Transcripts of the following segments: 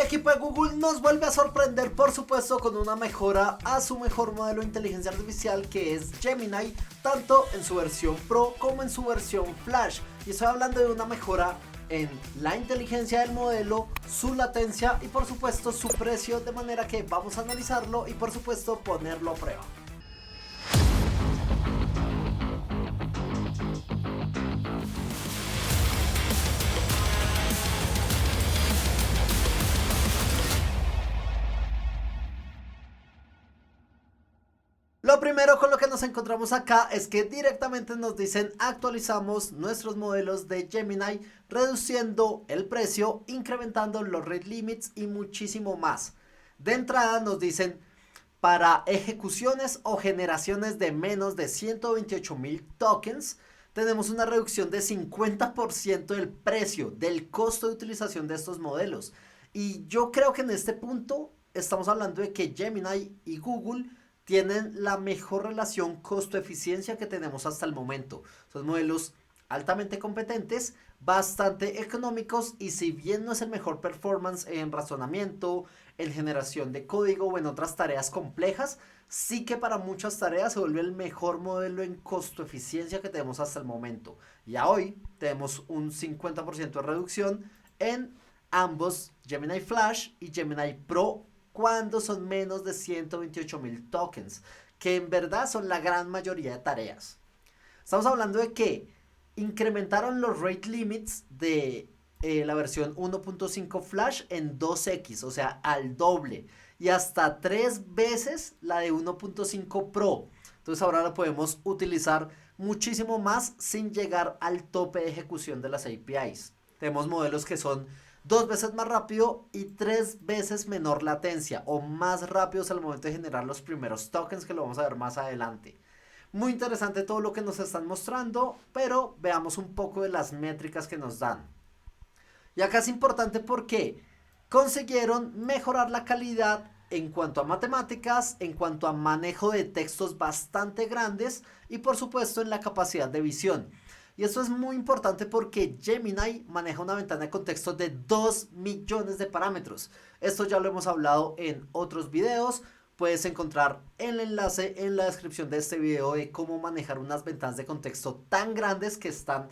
equipo de Google nos vuelve a sorprender, por supuesto, con una mejora a su mejor modelo de inteligencia artificial, que es Gemini, tanto en su versión Pro como en su versión Flash. Y estoy hablando de una mejora en la inteligencia del modelo, su latencia y por supuesto su precio, de manera que vamos a analizarlo y por supuesto ponerlo a prueba. Lo primero con lo que nos encontramos acá es que directamente nos dicen actualizamos nuestros modelos de Gemini, reduciendo el precio, incrementando los rate limits y muchísimo más. De entrada nos dicen para ejecuciones o generaciones de menos de 128.000 tokens, tenemos una reducción de 50% del precio, del costo de utilización de estos modelos. Y yo creo que en este punto estamos hablando de que Gemini y Google tienen la mejor relación costo-eficiencia que tenemos hasta el momento. Son modelos altamente competentes, bastante económicos, y si bien no es el mejor performance en razonamiento, en generación de código o en otras tareas complejas, sí que para muchas tareas se vuelve el mejor modelo en costo-eficiencia que tenemos hasta el momento. Y a hoy tenemos un 50% de reducción en ambos Gemini Flash y Gemini Pro cuando son menos de 128.000 tokens, que en verdad son la gran mayoría de tareas. Estamos hablando de que incrementaron los rate limits de la versión 1.5 Flash en 2x, o sea, al doble, y hasta 3 veces la de 1.5 Pro. Entonces ahora lo podemos utilizar muchísimo más sin llegar al tope de ejecución de las APIs. Tenemos modelos que son 2 veces más rápido y 3 veces menor latencia, o más rápidos al momento de generar los primeros tokens, que lo vamos a ver más adelante. Muy interesante todo lo que nos están mostrando, pero veamos un poco de las métricas que nos dan. Y acá es importante porque consiguieron mejorar la calidad en cuanto a matemáticas, en cuanto a manejo de textos bastante grandes y por supuesto en la capacidad de visión. Y esto es muy importante porque Gemini maneja una ventana de contexto de 2 millones de parámetros. Esto ya lo hemos hablado en otros videos. Puedes encontrar el enlace en la descripción de este video de cómo manejar unas ventanas de contexto tan grandes que están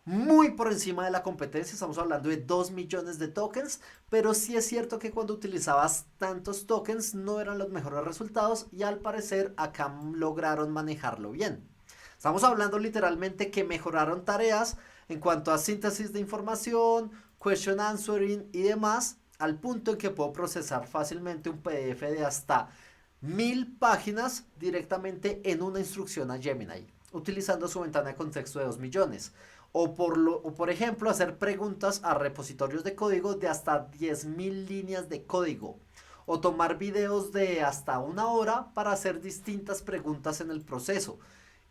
muy por encima de la competencia. Estamos hablando de 2 millones de tokens, pero sí es cierto que cuando utilizabas tantos tokens no eran los mejores resultados, y al parecer acá lograron manejarlo bien. Estamos hablando literalmente que mejoraron tareas en cuanto a síntesis de información, question answering y demás, al punto en que puedo procesar fácilmente un PDF de hasta 1000 páginas directamente en una instrucción a Gemini, utilizando su ventana de contexto de 2 millones. O por ejemplo, hacer preguntas a repositorios de código de hasta 10.000 líneas de código. O tomar videos de hasta 1 hora para hacer distintas preguntas en el proceso.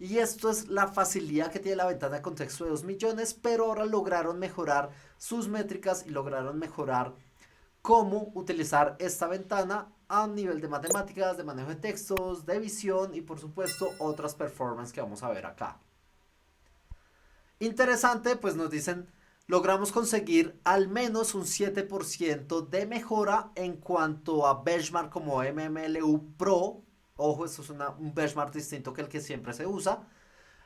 Y esto es la facilidad que tiene la ventana de contexto de 2 millones, pero ahora lograron mejorar sus métricas y lograron mejorar cómo utilizar esta ventana a nivel de matemáticas, de manejo de textos, de visión y por supuesto otras performances que vamos a ver acá. Interesante, pues nos dicen, logramos conseguir al menos un 7% de mejora en cuanto a benchmark como MMLU Pro. Ojo, esto es un benchmark distinto que el que siempre se usa,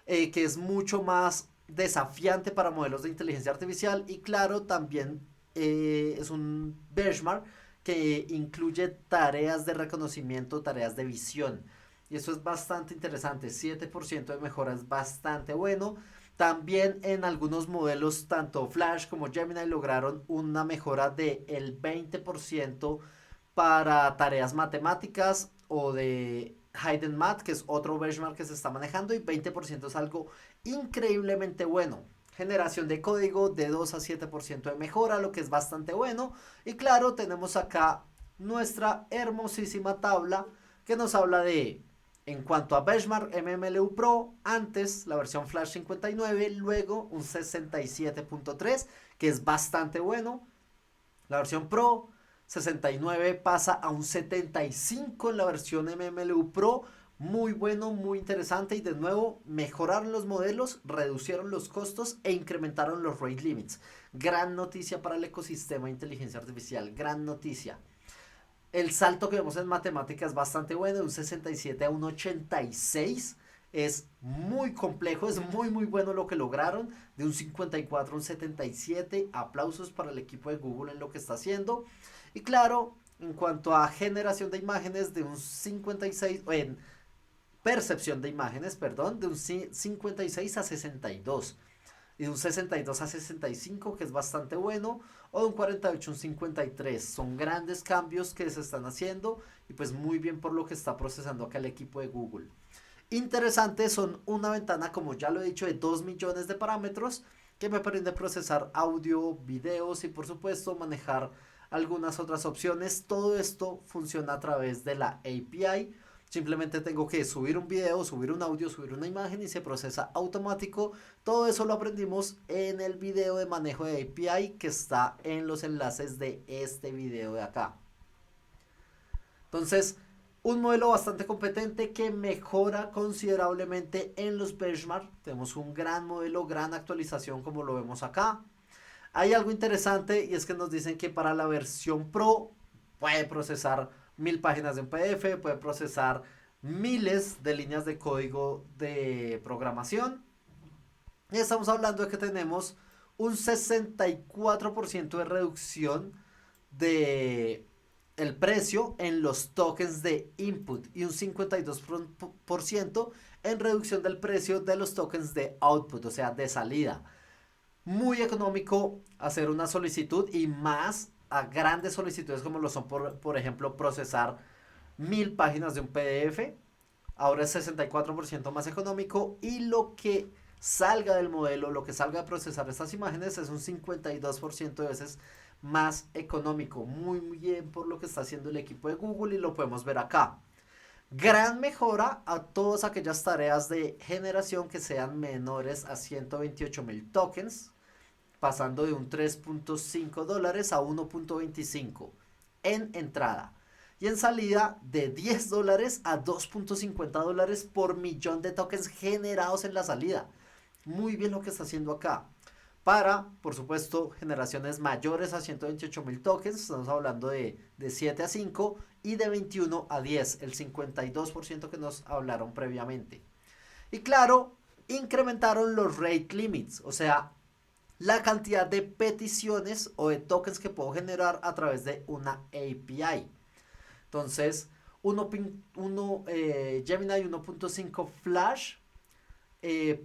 que es mucho más desafiante para modelos de inteligencia artificial, y claro, también es un benchmark que incluye tareas de reconocimiento, tareas de visión. Y eso es bastante interesante, 7% de mejora es bastante bueno. También en algunos modelos, tanto Flash como Gemini, lograron una mejora del 20% para tareas matemáticas o de Hidden Math, que es otro benchmark que se está manejando, y 20% es algo increíblemente bueno. Generación de código de 2 a 7% de mejora, lo que es bastante bueno. Y claro, tenemos acá nuestra hermosísima tabla que nos habla de, en cuanto a benchmark MMLU Pro, antes la versión Flash 59, luego un 67.3, que es bastante bueno. La versión Pro 69 pasa a un 75 en la versión MMLU Pro. Muy bueno, muy interesante, y de nuevo mejoraron los modelos, reducieron los costos e incrementaron los rate limits. Gran noticia para el ecosistema de inteligencia artificial, gran noticia. El salto que vemos en matemáticas es bastante bueno, de un 67 a un 86. Es muy complejo, es muy bueno lo que lograron. De un 54 a un 77. Aplausos para el equipo de Google en lo que está haciendo. Y claro, en cuanto a generación de imágenes, de un 56, en percepción de imágenes, perdón, de un 56 a 62. Y de un 62 a 65, que es bastante bueno, o de un 48 a un 53. Son grandes cambios que se están haciendo y pues muy bien por lo que está procesando acá el equipo de Google. Interesantes, son una ventana, como ya lo he dicho, de 2 millones de parámetros que me permite procesar audio, videos y por supuesto manejar algunas otras opciones. Todo esto funciona a través de la API. Simplemente tengo que subir un video, subir un audio, subir una imagen y se procesa automático. Todo eso lo aprendimos en el video de manejo de API que está en los enlaces de este video de acá. Entonces, un modelo bastante competente que mejora considerablemente en los benchmarks. Tenemos un gran modelo, gran actualización como lo vemos acá. Hay algo interesante y es que nos dicen que para la versión Pro puede procesar 1000 páginas de un PDF, puede procesar miles de líneas de código de programación. Y estamos hablando de que tenemos un 64% de reducción de el precio en los tokens de input y un 52% en reducción del precio de los tokens de output, o sea, de salida. Muy económico hacer una solicitud y más a grandes solicitudes como lo son por ejemplo procesar 1000 páginas de un PDF. Ahora es 64% más económico y lo que salga del modelo, lo que salga de procesar estas imágenes es un 52% de veces más económico. Muy bien por lo que está haciendo el equipo de Google y lo podemos ver acá. Gran mejora a todas aquellas tareas de generación que sean menores a 128,000 tokens, pasando de un $3.5 a 1.25 en entrada. Y en salida de $10 a 2.50 dólares por millón de tokens generados en la salida. Muy bien lo que está haciendo acá. Para, por supuesto, generaciones mayores a 128,000 tokens, estamos hablando de 7 a 5 y de 21 a 10, el 52% que nos hablaron previamente. Y claro, incrementaron los rate limits, o sea, la cantidad de peticiones o de tokens que puedo generar a través de una API. Entonces, Gemini 1.5 Flash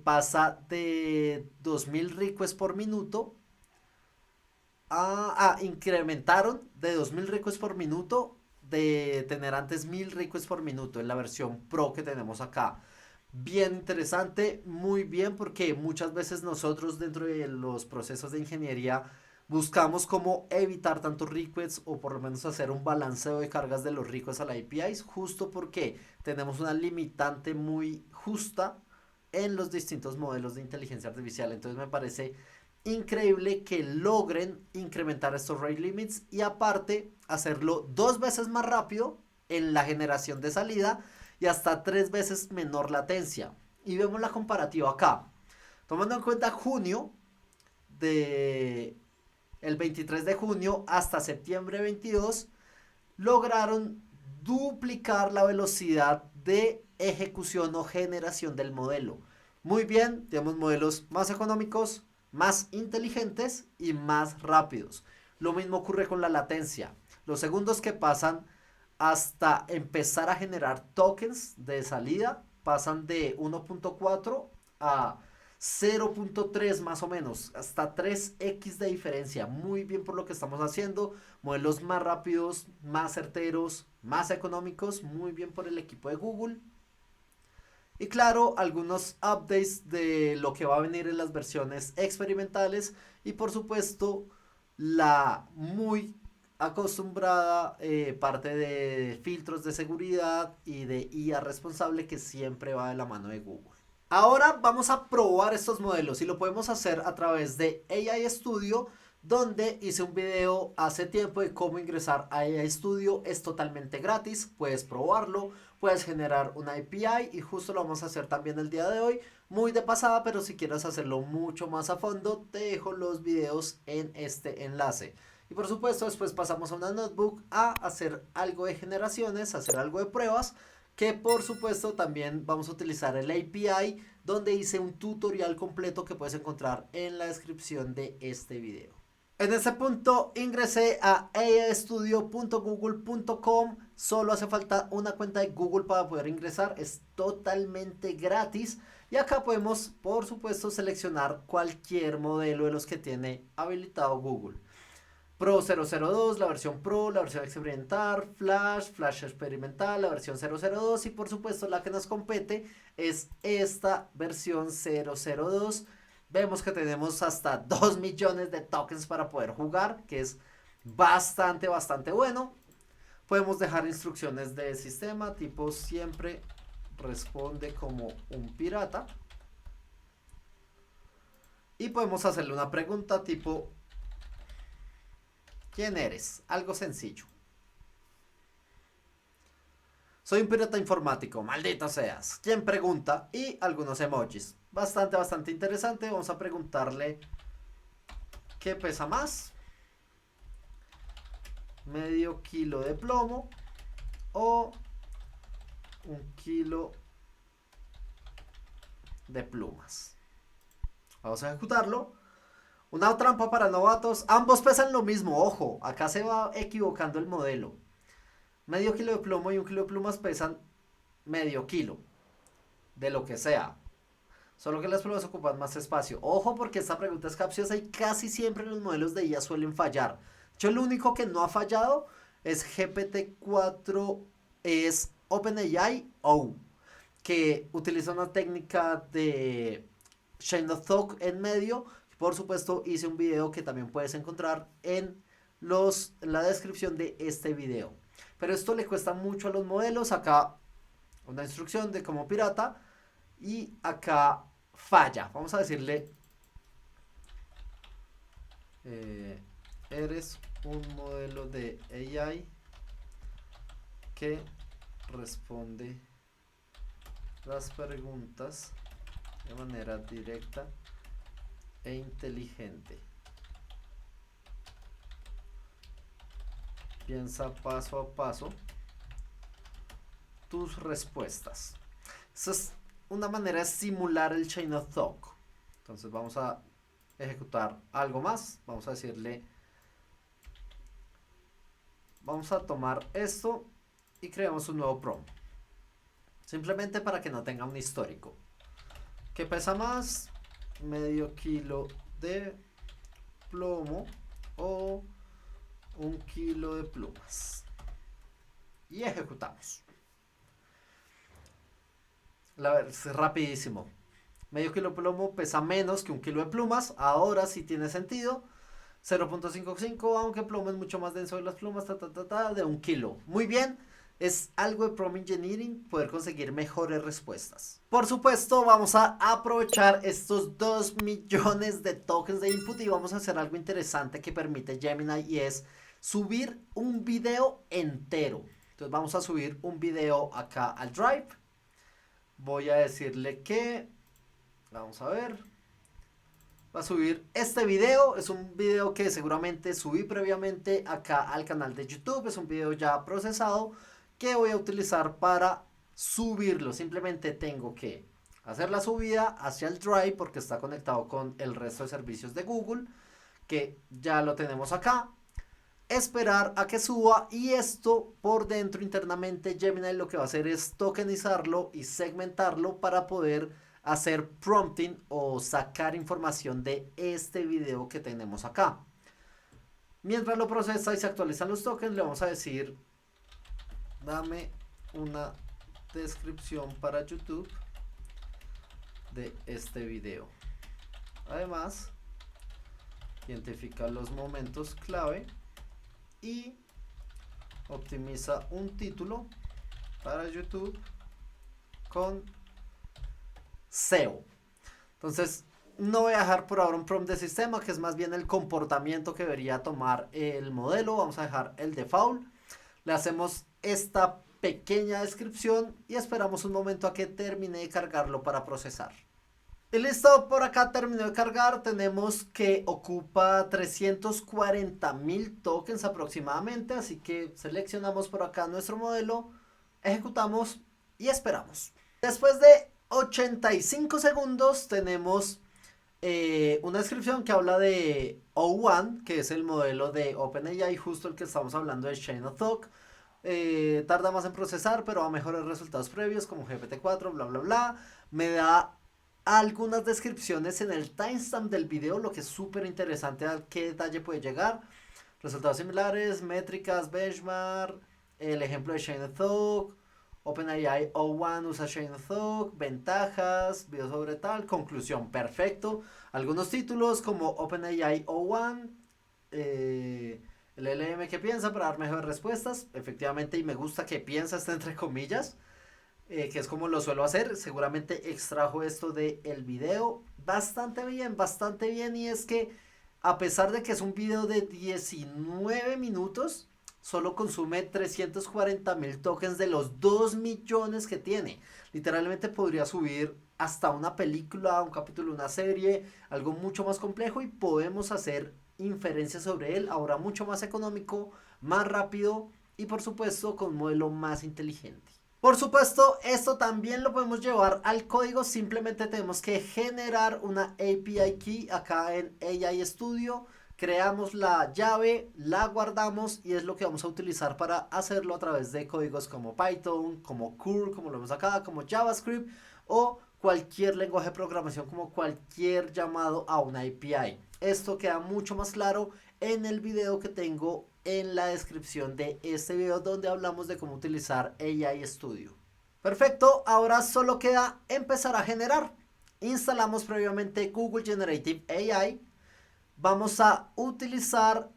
pasa de 2000 requests por minuto incrementaron de 2000 requests por minuto de tener antes 1000 requests por minuto en la versión Pro que tenemos acá. Bien interesante, muy bien, porque muchas veces nosotros dentro de los procesos de ingeniería buscamos cómo evitar tantos requests o por lo menos hacer un balanceo de cargas de los requests a la API, justo porque tenemos una limitante muy justa en los distintos modelos de inteligencia artificial. Entonces me parece increíble que logren incrementar estos rate limits y aparte hacerlo 2 veces más rápido en la generación de salida y hasta 3 veces menor latencia. Y vemos la comparativa acá. Tomando en cuenta junio, de el 23 de junio hasta septiembre 22, lograron duplicar la velocidad de ejecución o generación del modelo. Muy bien, tenemos modelos más económicos, más inteligentes y más rápidos. Lo mismo ocurre con la latencia. Los segundos que pasan hasta empezar a generar tokens de salida pasan de 1.4 a 0.3 más o menos, hasta 3x de diferencia. Muy bien por lo que estamos haciendo. Modelos más rápidos, más certeros, más económicos. Muy bien por el equipo de Google. Y claro, algunos updates de lo que va a venir en las versiones experimentales. Y por supuesto, la muy acostumbrada parte de filtros de seguridad y de IA responsable que siempre va de la mano de Google. Ahora vamos a probar estos modelos y lo podemos hacer a través de AI Studio donde hice un video hace tiempo de cómo ingresar a AI Studio. Es totalmente gratis, puedes probarlo, puedes generar una API y justo lo vamos a hacer también el día de hoy, muy de pasada, pero si quieres hacerlo mucho más a fondo, te dejo los videos en este enlace. Y por supuesto después pasamos a una notebook a hacer algo de generaciones, hacer algo de pruebas, que por supuesto también vamos a utilizar el API, donde hice un tutorial completo que puedes encontrar en la descripción de este video. En este punto ingresé a aistudio.google.com. Solo hace falta una cuenta de Google para poder ingresar. Es totalmente gratis. Y acá podemos, por supuesto, seleccionar cualquier modelo de los que tiene habilitado Google. Pro 002, la versión Pro, la versión experimental, Flash, Flash experimental, la versión 002 y por supuesto la que nos compete es esta versión 002. Vemos que tenemos hasta 2 millones de tokens para poder jugar, que es bastante bueno. Podemos dejar instrucciones de sistema tipo siempre responde como un pirata. Y podemos hacerle una pregunta tipo ¿quién eres? Algo sencillo. Soy un pirata informático, maldito seas. ¿Quién pregunta? Y algunos emojis. Bastante interesante. Vamos a preguntarle ¿qué pesa más? ¿Medio kilo de plomo o 1 kilo de plumas? Vamos a ejecutarlo. Una trampa para novatos. Ambos pesan lo mismo, ojo. Acá se va equivocando el modelo. Medio kilo de plomo y 1 kilo de plumas pesan medio kilo. De lo que sea. Solo que las plumas ocupan más espacio. Ojo porque esta pregunta es capciosa y casi siempre los modelos de IA suelen fallar. Yo el único que no ha fallado es GPT-4, es OpenAI O, que utiliza una técnica de Chain of Thought en medio. Por supuesto hice un video que también puedes encontrar en la descripción de este video. Pero esto le cuesta mucho a los modelos. Acá una instrucción de cómo pirata y acá falla. Vamos a decirle eres un modelo de AI que responde las preguntas de manera directa e inteligente. Piensa paso a paso tus respuestas. Esa es una manera de simular el Chain of Thought. Entonces vamos a ejecutar algo más. Vamos a decirle, vamos a tomar esto y creamos un nuevo prompt. Simplemente para que no tenga un histórico. ¿Qué pesa más? Medio kilo de plomo o 1 kilo de plumas. Y ejecutamos. Es rapidísimo. Medio kilo de plomo pesa menos que 1 kilo de plumas. Ahora sí tiene sentido. 0.55, aunque plomo es mucho más denso de las plumas, de 1 kilo. Muy bien. Es algo de prompt engineering poder conseguir mejores respuestas. Por supuesto, vamos a aprovechar estos 2 millones de tokens de input y vamos a hacer algo interesante que permite Gemini y es subir un video entero. Entonces vamos a subir un video acá al Drive. Voy a decirle que, vamos a ver, va a subir este video. Es un video que seguramente subí previamente acá al canal de YouTube. Es un video ya procesado que voy a utilizar para subirlo. Simplemente tengo que hacer la subida hacia el Drive porque está conectado con el resto de servicios de Google, que ya lo tenemos acá. Esperar a que suba y esto por dentro internamente Gemini lo que va a hacer es tokenizarlo y segmentarlo para poder hacer prompting o sacar información de este video que tenemos acá. Mientras lo procesa y se actualizan los tokens, le vamos a decir dame una descripción para YouTube de este video. Además, identifica los momentos clave y optimiza un título para YouTube con SEO. Entonces, no voy a dejar por ahora un prompt de sistema, que es más bien el comportamiento que debería tomar el modelo. Vamos a dejar el default. Le hacemos esta pequeña descripción y esperamos un momento a que termine de cargarlo para procesar. Y listo, por acá terminó de cargar. Tenemos que ocupa 340.000 tokens aproximadamente, así que seleccionamos por acá nuestro modelo, ejecutamos y esperamos. Después de 85 segundos tenemos una descripción que habla de O1, que es el modelo de OpenAI, justo el que estamos hablando de Chain of Thought. Tarda más en procesar, pero a mejores resultados previos como GPT-4, bla bla bla. Me da algunas descripciones en el timestamp del video, lo que es súper interesante a qué detalle puede llegar. Resultados similares, métricas, benchmark, el ejemplo de Chain of Thought, OpenAI O1 usa Chain of Thought, ventajas, video sobre tal, conclusión, perfecto. Algunos títulos como OpenAI O1, el LM que piensa para dar mejores respuestas, efectivamente, y me gusta que piensa está entre comillas, que es como lo suelo hacer. Seguramente extrajo esto del video bastante bien, y es que a pesar de que es un video de 19 minutos, solo consume 340.000 tokens de los 2 millones que tiene. Literalmente podría subir hasta una película, un capítulo, una serie, algo mucho más complejo, y podemos hacer inferencias sobre él ahora mucho más económico, más rápido y por supuesto con un modelo más inteligente. Por supuesto, esto también lo podemos llevar al código. Simplemente tenemos que generar una API Key acá en AI Studio. Creamos la llave, la guardamos y es lo que vamos a utilizar para hacerlo a través de códigos como Python, como Curl, como lo vemos acá, como JavaScript o cualquier lenguaje de programación, como cualquier llamado a una API. Esto queda mucho más claro en el video que tengo en la descripción de este video, donde hablamos de cómo utilizar AI Studio. Perfecto, ahora solo queda empezar a generar. Instalamos previamente Google Generative AI. Vamos a utilizar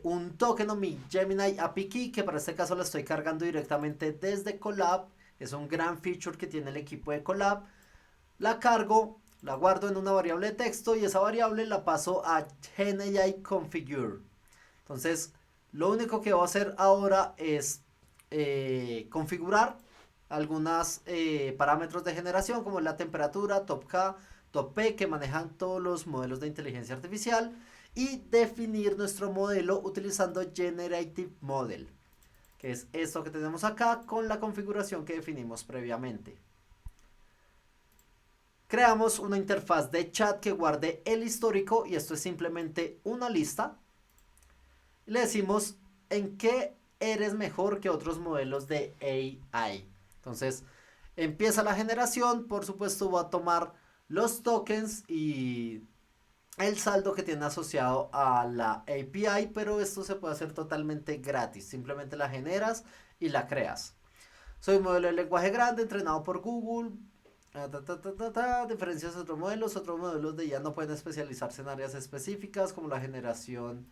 un token o mi Gemini API Key, que para este caso lo estoy cargando directamente desde Colab. Es un gran feature que tiene el equipo de Colab. La cargo, la guardo en una variable de texto y esa variable la paso a GenAI Configure. Entonces, lo único que voy a hacer ahora es configurar algunos parámetros de generación, como la temperatura, top K, top P, que manejan todos los modelos de inteligencia artificial, y definir nuestro modelo utilizando Generative Model, que es esto que tenemos acá con la configuración que definimos previamente. Creamos una interfaz de chat que guarde el histórico, y esto es simplemente una lista. Le decimos en qué eres mejor que otros modelos de AI. Entonces empieza la generación. Por supuesto va a tomar los tokens y el saldo que tiene asociado a la API, pero esto se puede hacer totalmente gratis. Simplemente la generas y la creas. Soy un modelo de lenguaje grande entrenado por Google. Diferencias de otros modelos de IA no pueden especializarse en áreas específicas como la generación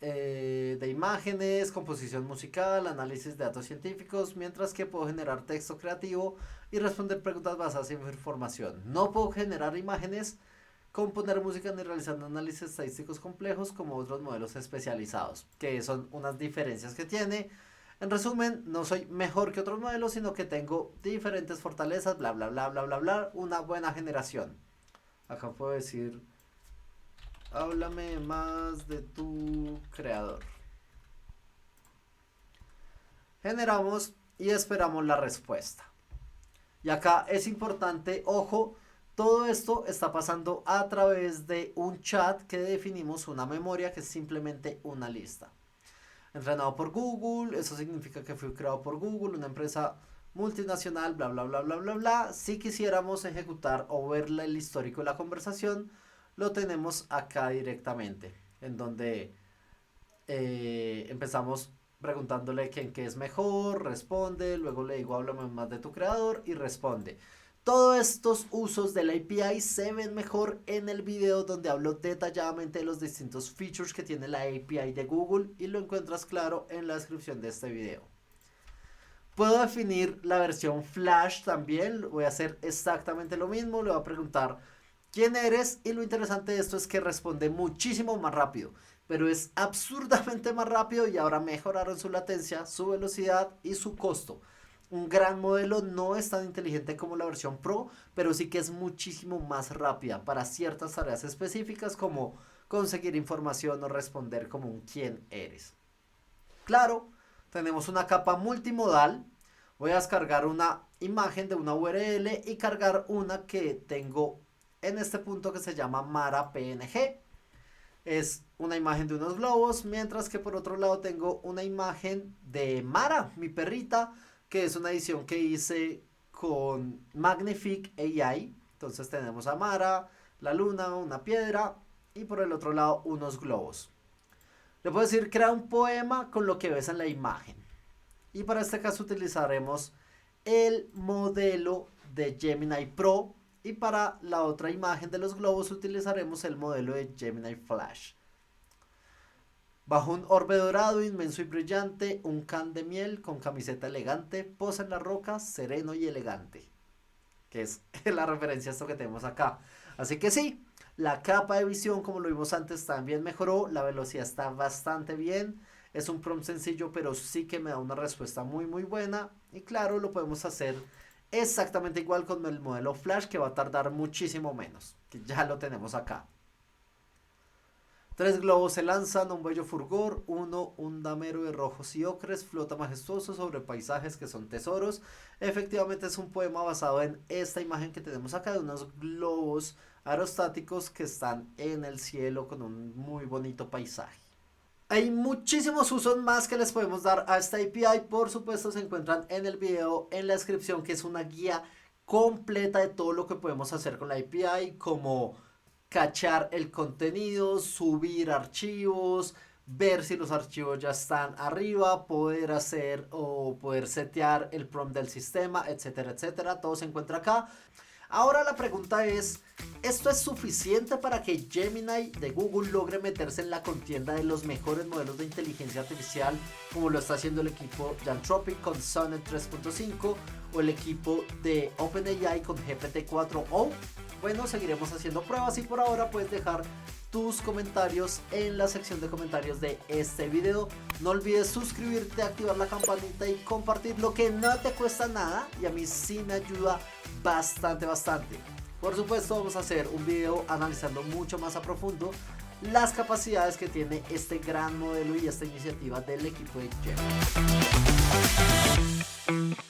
de imágenes, composición musical, análisis de datos científicos, mientras que puedo generar texto creativo y responder preguntas basadas en información. No puedo generar imágenes, componer música ni realizar análisis estadísticos complejos como otros modelos especializados, que son unas diferencias que tiene. En resumen, no soy mejor que otros modelos, sino que tengo diferentes fortalezas, bla bla bla bla bla bla, una buena generación. Acá puedo decir: háblame más de tu creador. Generamos y esperamos la respuesta. Y acá es importante, ojo, todo esto está pasando a través de un chat que definimos una memoria, que es simplemente una lista. Entrenado por Google, eso significa que fue creado por Google, una empresa multinacional, bla bla bla bla bla bla. Si quisiéramos ejecutar o ver el histórico de la conversación, lo tenemos acá directamente, en donde empezamos preguntándole quién qué es mejor, responde, luego le digo háblame más de tu creador y responde. Todos estos usos de la API se ven mejor en el video, donde hablo detalladamente de los distintos features que tiene la API de Google, y lo encuentras claro en la descripción de este video. Puedo definir la versión Flash también. Voy a hacer exactamente lo mismo. Le voy a preguntar quién eres, y lo interesante de esto es que responde muchísimo más rápido, pero es absurdamente más rápido y ahora mejoraron su latencia, su velocidad y su costo. Un gran modelo no es tan inteligente como la versión Pro, pero sí que es muchísimo más rápida para ciertas tareas específicas como conseguir información o responder como un quién eres. Claro, tenemos una capa multimodal. Voy a descargar una imagen de una URL y cargar una que tengo en este punto que se llama Mara PNG. Es una imagen de unos globos, mientras que por otro lado tengo una imagen de Mara, mi perrita, que es una edición que hice con Magnific AI. Entonces tenemos a Mara, la luna, una piedra y por el otro lado unos globos. Le puedo decir crea un poema con lo que ves en la imagen. Y para este caso utilizaremos el modelo de Gemini Pro. Y para la otra imagen de los globos utilizaremos el modelo de Gemini Flash. Bajo un orbe dorado, inmenso y brillante, un can de miel con camiseta elegante, posa en las rocas, sereno y elegante. Que es la referencia a esto que tenemos acá. Así que sí, la capa de visión, como lo vimos antes, también mejoró. La velocidad está bastante bien. Es un prompt sencillo, pero sí que me da una respuesta muy muy buena. Y claro, lo podemos hacer exactamente igual con el modelo Flash, que va a tardar muchísimo menos. Que ya lo tenemos acá. 3 globos se lanzan a un bello fulgor, uno, un damero de rojos y ocres, flota majestuoso sobre paisajes que son tesoros. Efectivamente es un poema basado en esta imagen que tenemos acá de unos globos aerostáticos que están en el cielo con un muy bonito paisaje. Hay muchísimos usos más que les podemos dar a esta API, por supuesto se encuentran en el video, en la descripción, que es una guía completa de todo lo que podemos hacer con la API, como cachar el contenido, subir archivos, ver si los archivos ya están arriba, poder hacer o poder setear el prompt del sistema, etcétera, etcétera. Todo se encuentra acá. Ahora la pregunta es, ¿esto es suficiente para que Gemini de Google logre meterse en la contienda de los mejores modelos de inteligencia artificial, como lo está haciendo el equipo de Anthropic con Sonnet 3.5 o el equipo de OpenAI con GPT-4o? Bueno, seguiremos haciendo pruebas y por ahora puedes dejar tus comentarios en la sección de comentarios de este video. No olvides suscribirte, activar la campanita y compartir, lo que no te cuesta nada y a mí sí me ayuda bastante. Por supuesto vamos a hacer un video analizando mucho más a profundo las capacidades que tiene este gran modelo y esta iniciativa del equipo de Gemini.